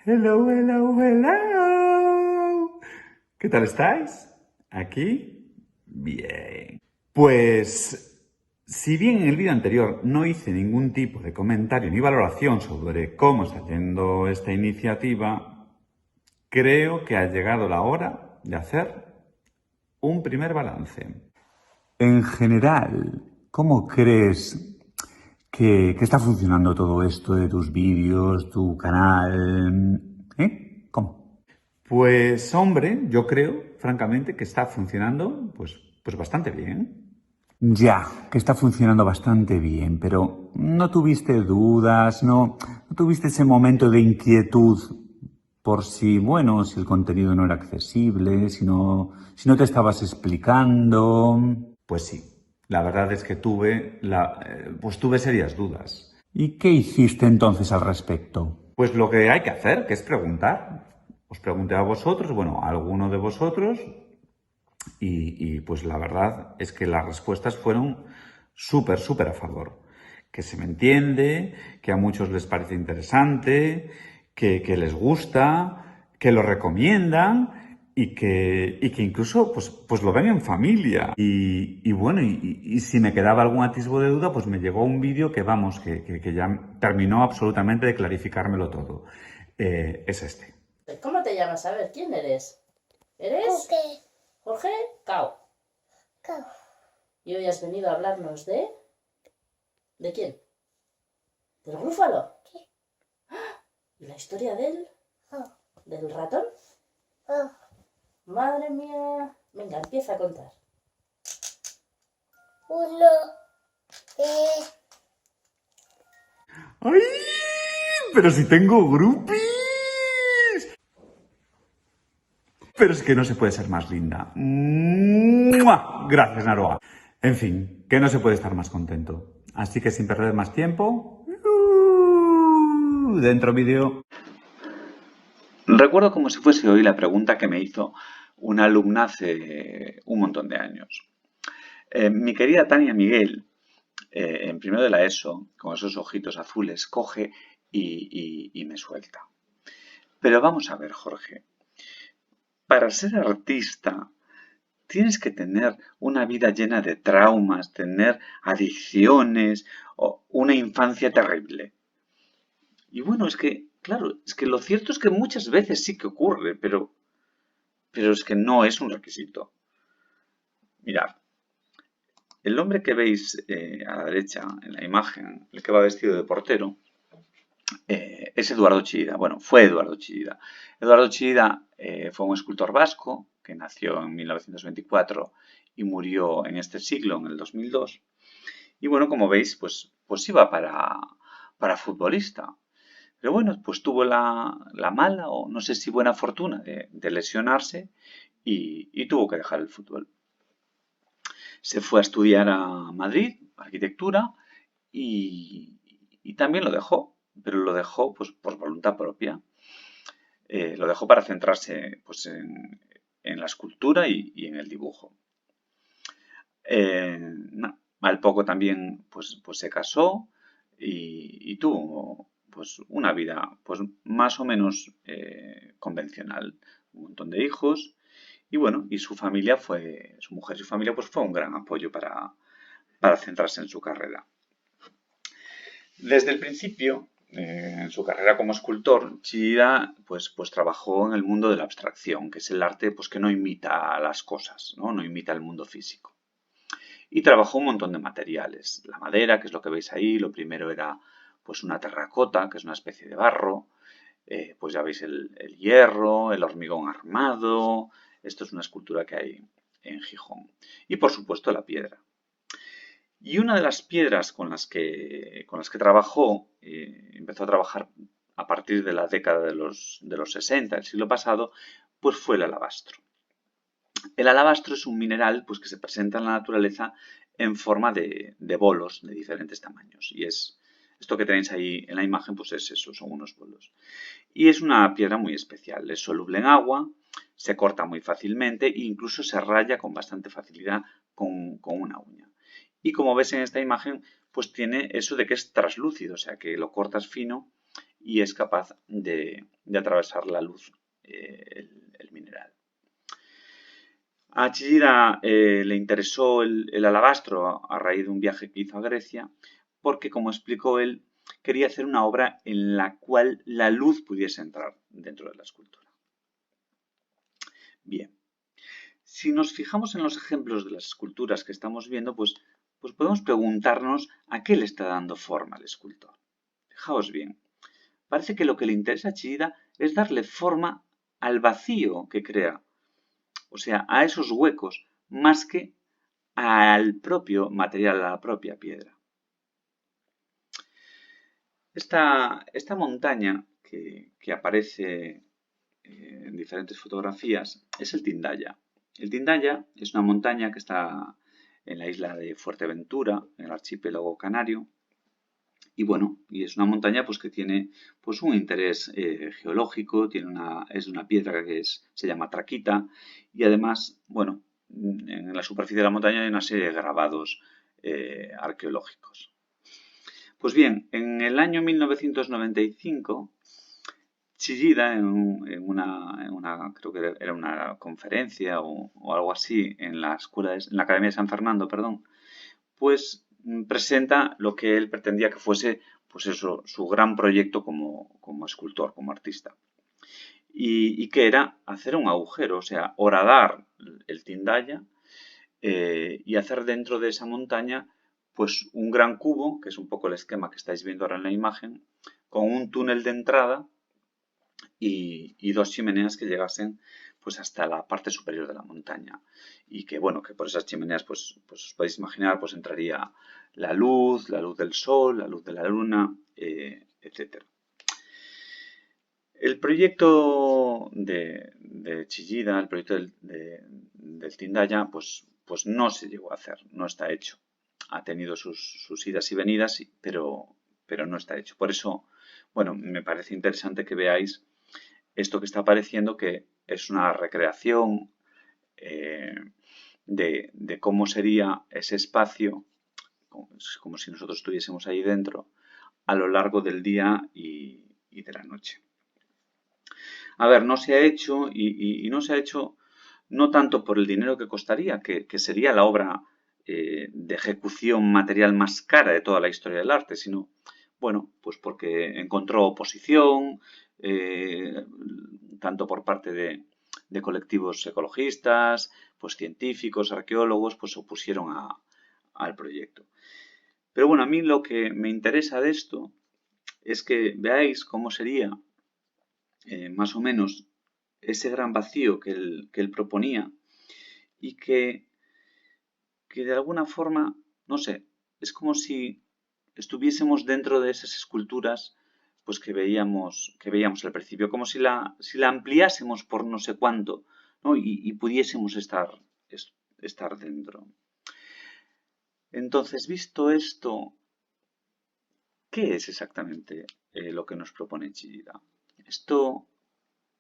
Hello, hello, hello. ¿Qué tal estáis? ¿Aquí? Bien. Pues, si bien en el vídeo anterior no hice ningún tipo de comentario ni valoración sobre cómo está yendo esta iniciativa, creo que ha llegado la hora de hacer un primer balance. En general, ¿cómo crees que está funcionando todo esto de tus vídeos, tu canal? ¿Cómo? Pues hombre, yo creo, francamente, que está funcionando pues bastante bien. Ya, que está funcionando bastante bien, pero ¿no tuviste dudas, no tuviste ese momento de inquietud por si, bueno, si el contenido no era accesible, si no te estabas explicando? Pues sí, la verdad es que tuve serias dudas. ¿Y qué hiciste entonces al respecto? Pues lo que hay que hacer, que es preguntar. Os pregunté a vosotros, bueno, a alguno de vosotros, pues la verdad es que las respuestas fueron súper a favor. Que se me entiende, que a muchos les parece interesante, que les gusta, que lo recomiendan y que incluso pues lo ven en familia. Bueno, y si me quedaba algún atisbo de duda, pues me llegó un vídeo que vamos, que ya terminó absolutamente de clarificármelo todo. Es este. ¿Cómo te llamas? A ver, ¿quién eres? ¿Eres? Jorge. Jorge Cao. Cao. Y hoy has venido a hablarnos de... ¿De quién? ¿Del grúfalo? ¿Qué? ¿Y la historia del... Oh. del ratón? Oh. Madre mía. Venga, empieza a contar. 1, ¡Ay! Pero si tengo groupies. Pero es que no se puede ser más linda. ¡Mua! Gracias, Naroa. En fin, que no se puede estar más contento. Así que sin perder más tiempo, dentro vídeo. Recuerdo como si fuese hoy la pregunta que me hizo una alumna hace un montón de años. Mi querida Tania Miguel, en primero de la ESO, con esos ojitos azules, coge y me suelta. Pero vamos a ver, Jorge, para ser artista tienes que tener una vida llena de traumas, tener adicciones o una infancia terrible. Y bueno, es que, claro, es que lo cierto es que muchas veces sí que ocurre, pero es que no es un requisito. Mirad, el hombre que veis a la derecha en la imagen, el que va vestido de portero, es Eduardo Chillida. Bueno, fue Eduardo Chillida. Eduardo Chillida fue un escultor vasco que nació en 1924 y murió en este siglo, en el 2002. Y bueno, como veis, pues iba para futbolista. Pero bueno, pues tuvo la mala o no sé si buena fortuna de lesionarse y tuvo que dejar el fútbol. Se fue a estudiar a Madrid, arquitectura, y también lo dejó, pero lo dejó pues, por voluntad propia. Lo dejó para centrarse pues, en la escultura y en el dibujo. No, al poco también pues se casó y tuvo pues, una vida pues, más o menos convencional. Un montón de hijos y bueno, y su familia su mujer y su familia pues fue un gran apoyo para centrarse en su carrera. Desde el principio, en su carrera como escultor, Chillida pues trabajó en el mundo de la abstracción, que es el arte pues, que no imita las cosas, no imita el mundo físico. Y trabajó un montón de materiales. La madera, que es lo que veis ahí, lo primero era pues una terracota, que es una especie de barro. Pues ya veis el hierro, el hormigón armado. Esto es una escultura que hay en Gijón. Y por supuesto la piedra. Y una de las piedras con las que trabajó, empezó a trabajar a partir de la década de los 60 del siglo pasado, pues fue el alabastro. El alabastro es un mineral pues, que se presenta en la naturaleza en forma de bolos de diferentes tamaños. Y esto que tenéis ahí en la imagen, pues es eso, son unos bolos. Y es una piedra muy especial, es soluble en agua, se corta muy fácilmente e incluso se raya con bastante facilidad con una uña. Y como ves en esta imagen, pues tiene eso de que es traslúcido, o sea que lo cortas fino y es capaz de atravesar la luz el mineral. A Chillida le interesó el alabastro a raíz de un viaje que hizo a Grecia, porque, como explicó él, quería hacer una obra en la cual la luz pudiese entrar dentro de la escultura. Bien, si nos fijamos en los ejemplos de las esculturas que estamos viendo, pues podemos preguntarnos a qué le está dando forma el escultor. Fijaos bien, parece que lo que le interesa a Chillida es darle forma al vacío que crea, o sea, a esos huecos, más que al propio material, a la propia piedra. Esta montaña que aparece en diferentes fotografías es el Tindaya. El Tindaya es una montaña que está en la isla de Fuerteventura, en el archipiélago canario. Y bueno, y es una montaña pues que tiene pues un interés geológico, es una piedra que se llama traquita, y además, bueno, en la superficie de la montaña hay una serie de grabados arqueológicos. Pues bien, en el año 1995, Chillida, creo que era una conferencia o algo así en la Academia de San Fernando, perdón, pues presenta lo que él pretendía que fuese, pues eso, su gran proyecto como escultor, como artista. Y que era hacer un agujero, o sea, horadar el Tindaya y hacer dentro de esa montaña pues un gran cubo, que es un poco el esquema que estáis viendo ahora en la imagen, con un túnel de entrada y dos chimeneas que llegasen pues hasta la parte superior de la montaña, y que bueno, que por esas chimeneas pues os podéis imaginar pues entraría la luz del sol, la luz de la luna, etc. El proyecto de Chillida, el proyecto del Tindaya, pues no se llegó a hacer, no está hecho. Ha tenido sus idas y venidas, pero no está hecho. Por eso, bueno, me parece interesante que veáis esto que está apareciendo, que es una recreación de cómo sería ese espacio, como si nosotros estuviésemos ahí dentro, a lo largo del día y de la noche. A ver, no se ha hecho y no se ha hecho no tanto por el dinero que costaría, que sería la obra de ejecución material más cara de toda la historia del arte, sino, bueno, pues porque encontró oposición, tanto por parte de colectivos ecologistas, pues científicos, arqueólogos, pues se opusieron al proyecto. Pero bueno, a mí lo que me interesa de esto es que veáis cómo sería más o menos ese gran vacío que él proponía, y que de alguna forma, no sé, es como si estuviésemos dentro de esas esculturas pues que veíamos al principio, como si la ampliásemos por no sé cuánto, ¿no? y pudiésemos estar dentro. Entonces, visto esto, ¿qué es exactamente lo que nos propone Chillida? ¿Esto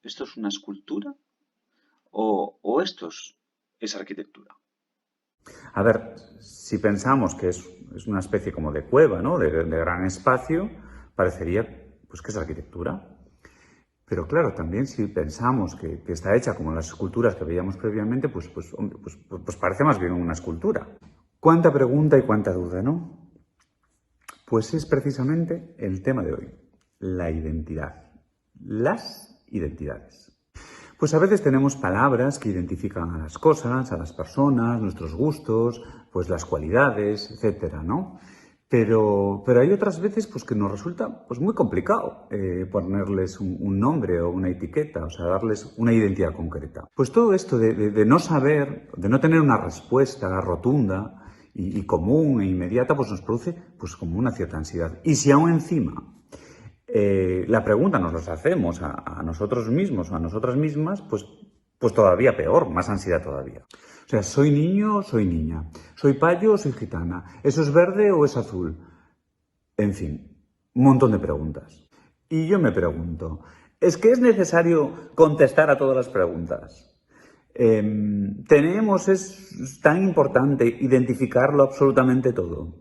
es una escultura o esto es arquitectura? A ver, si pensamos que es una especie como de cueva, ¿no? De gran espacio, parecería pues que es arquitectura. Pero claro, también si pensamos que está hecha como las esculturas que veíamos previamente, pues parece más bien una escultura. Cuánta pregunta y cuánta duda, ¿no? Pues es precisamente el tema de hoy, la identidad, las identidades. Pues a veces tenemos palabras que identifican a las cosas, a las personas, nuestros gustos, pues las cualidades, etcétera, ¿no? Pero hay otras veces pues que nos resulta pues muy complicado ponerles un nombre o una etiqueta, o sea, darles una identidad concreta. Pues todo esto de no saber, de no tener una respuesta rotunda y común e inmediata, pues nos produce pues como una cierta ansiedad. Y si aún encima la pregunta nos la hacemos a nosotros mismos o a nosotras mismas, pues todavía peor, más ansiedad todavía. O sea, ¿soy niño o soy niña? ¿Soy payo o soy gitana? ¿Eso es verde o es azul? En fin, un montón de preguntas. Y yo me pregunto, ¿es que es necesario contestar a todas las preguntas? ¿Es tan importante identificarlo absolutamente todo?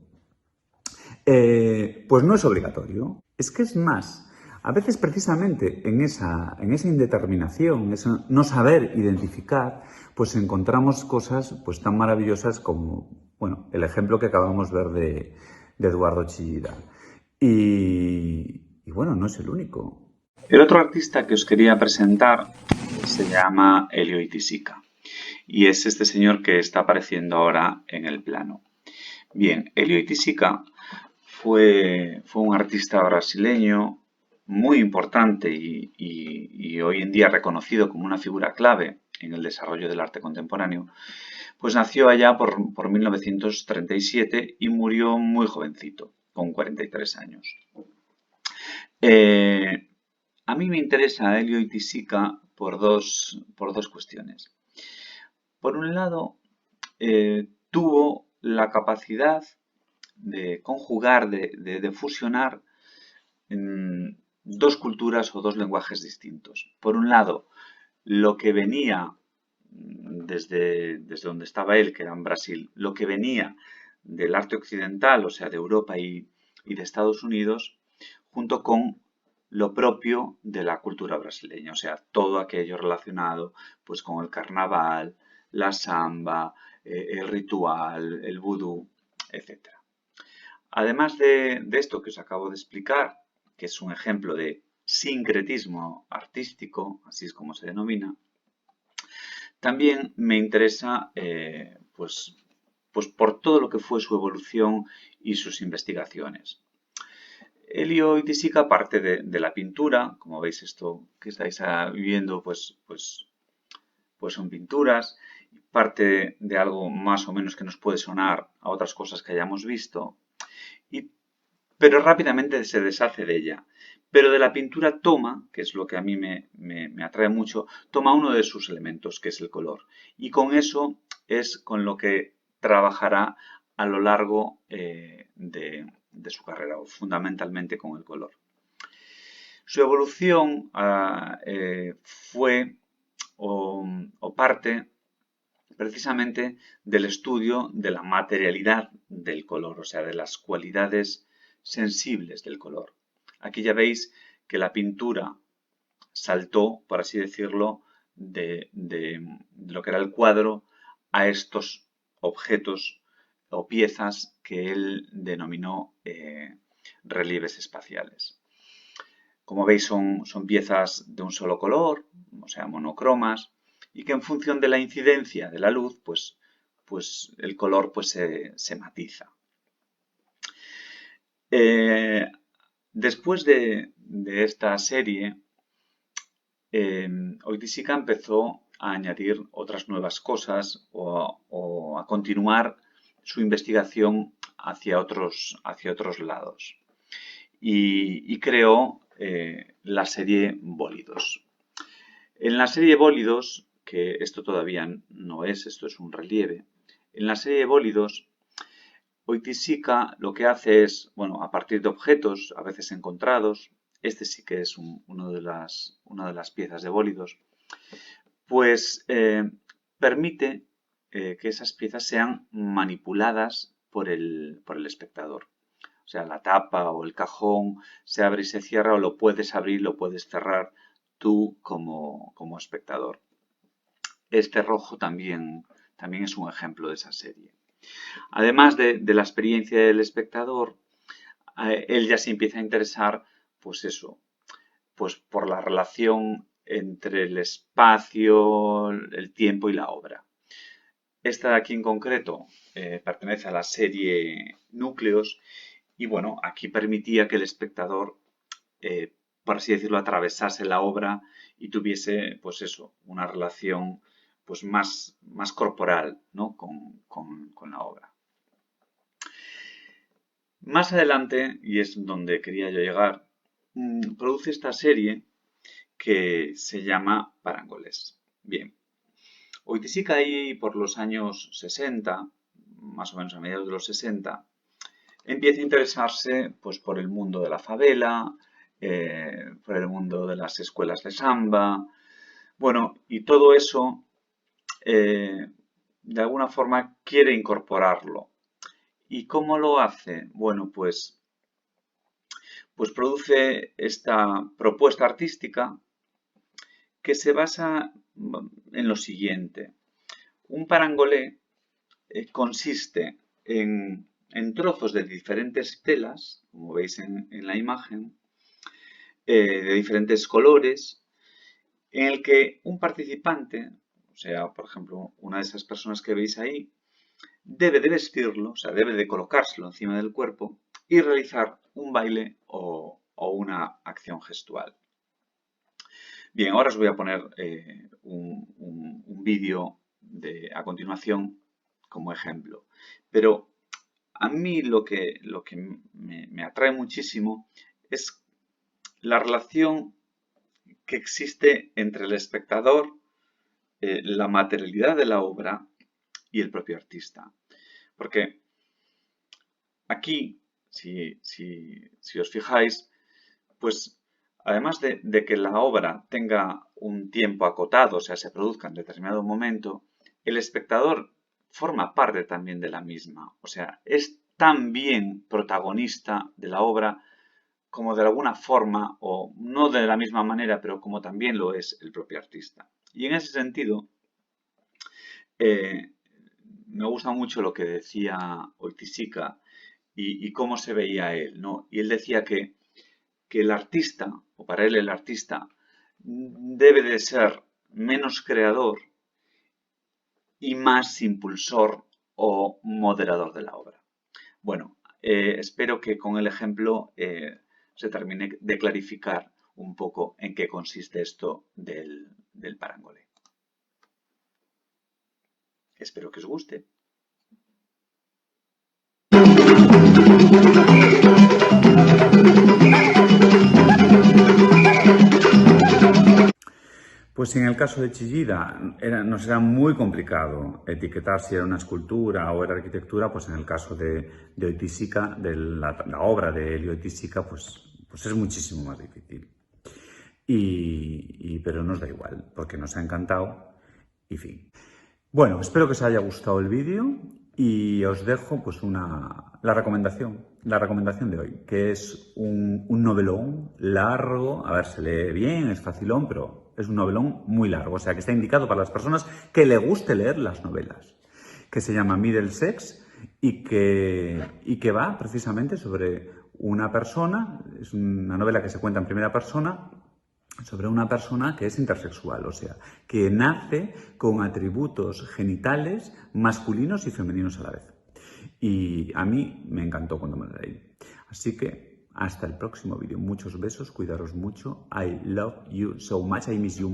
Pues no es obligatorio. Es que es más, A veces precisamente en esa indeterminación, ese no saber identificar, pues encontramos cosas pues tan maravillosas como, bueno, el ejemplo que acabamos de ver de Eduardo Chillida. Y bueno, no es el único. El otro artista que os quería presentar se llama Elio Itisika y es este señor que está apareciendo ahora en el plano. Bien, Elio Itisika fue un artista brasileño muy importante y hoy en día reconocido como una figura clave en el desarrollo del arte contemporáneo, pues nació allá por 1937 y murió muy jovencito, con 43 años. A mí me interesa Elio Itisika por dos cuestiones. Por un lado, tuvo la capacidad de conjugar, de fusionar dos culturas o dos lenguajes distintos. Por un lado, lo que venía desde donde estaba él, que era en Brasil, lo que venía del arte occidental, o sea, de Europa y de Estados Unidos, junto con lo propio de la cultura brasileña, o sea, todo aquello relacionado pues con el carnaval, la samba, el ritual, el vudú, etc. Además de esto que os acabo de explicar, que es un ejemplo de sincretismo artístico, así es como se denomina, también me interesa pues por todo lo que fue su evolución y sus investigaciones. Elio Itisika parte de la pintura, como veis esto que estáis viendo pues son pinturas, parte de algo más o menos que nos puede sonar a otras cosas que hayamos visto, pero rápidamente se deshace de ella. Pero de la pintura toma, que es lo que a mí me atrae mucho, toma uno de sus elementos, que es el color. Y con eso es con lo que trabajará a lo largo de su carrera, o fundamentalmente con el color. Su evolución fue o parte precisamente del estudio de la materialidad del color, o sea, de las cualidades sensibles del color. Aquí ya veis que la pintura saltó, por así decirlo, de lo que era el cuadro a estos objetos o piezas que él denominó relieves espaciales. Como veis son piezas de un solo color, o sea, monocromas, y que en función de la incidencia de la luz, pues el color pues se matiza. Después de esta serie, Itisika empezó a añadir otras nuevas cosas o a continuar su investigación hacia otros lados. Y creó la serie Bólidos. En la serie Bólidos, que esto todavía no es, esto es un relieve, en la serie Bólidos, Itisika lo que hace es, bueno, a partir de objetos a veces encontrados, este sí que es una de las piezas de Bólidos, pues permite que esas piezas sean manipuladas por el espectador. O sea, la tapa o el cajón se abre y se cierra, o lo puedes abrir, lo puedes cerrar tú como espectador. Este rojo también es un ejemplo de esa serie. Además de la experiencia del espectador, él ya se empieza a interesar, pues eso, pues por la relación entre el espacio, el tiempo y la obra. Esta de aquí en concreto pertenece a la serie Núcleos y bueno, aquí permitía que el espectador, por así decirlo, atravesase la obra y tuviese, pues eso, una relación pues más corporal, ¿no? con la obra. Más adelante, y es donde quería yo llegar, produce esta serie que se llama Parángoles. Bien, Itisika ahí por los años 60, más o menos a mediados de los 60, empieza a interesarse pues, por el mundo de la favela, por el mundo de las escuelas de samba, bueno, y todo eso de alguna forma quiere incorporarlo. ¿Y cómo lo hace? Bueno, pues pues produce esta propuesta artística que se basa en lo siguiente. Un parangolé consiste en trozos de diferentes telas, como veis en la imagen, de diferentes colores, en el que un participante, o sea, por ejemplo, una de esas personas que veis ahí, debe de vestirlo, o sea, debe de colocárselo encima del cuerpo y realizar un baile o una acción gestual. Bien, ahora os voy a poner un vídeo a continuación como ejemplo. Pero a mí lo que me atrae muchísimo es la relación que existe entre el espectador, la materialidad de la obra y el propio artista. Porque aquí, si os fijáis, pues además de que la obra tenga un tiempo acotado, o sea, se produzca en determinado momento, el espectador forma parte también de la misma. O sea, es también protagonista de la obra como de alguna forma, o no de la misma manera, pero como también lo es el propio artista. Y en ese sentido, me gusta mucho lo que decía Oiticica y cómo se veía él, ¿no? Y él decía que el artista, o para él el artista, debe de ser menos creador y más impulsor o moderador de la obra. Bueno, espero que con el ejemplo se termine de clarificar un poco en qué consiste esto del parangolé. Espero que os guste. Pues en el caso de Chillida nos era muy complicado etiquetar si era una escultura o era arquitectura, pues en el caso de Oiticica, de la obra de Elio Oiticica, pues es muchísimo más difícil. Pero nos da igual, porque nos ha encantado y fin. Bueno, espero que os haya gustado el vídeo y os dejo pues la recomendación de hoy, que es un novelón largo, a ver, se lee bien, es facilón, pero es un novelón muy largo, o sea que está indicado para las personas que le guste leer las novelas, que se llama Middlesex y que va precisamente sobre una persona, es una novela que se cuenta en primera persona, sobre una persona que es intersexual, o sea, que nace con atributos genitales masculinos y femeninos a la vez. Y a mí me encantó cuando me lo leí. Así que hasta el próximo vídeo. Muchos besos, cuidaros mucho. I love you so much. I miss you.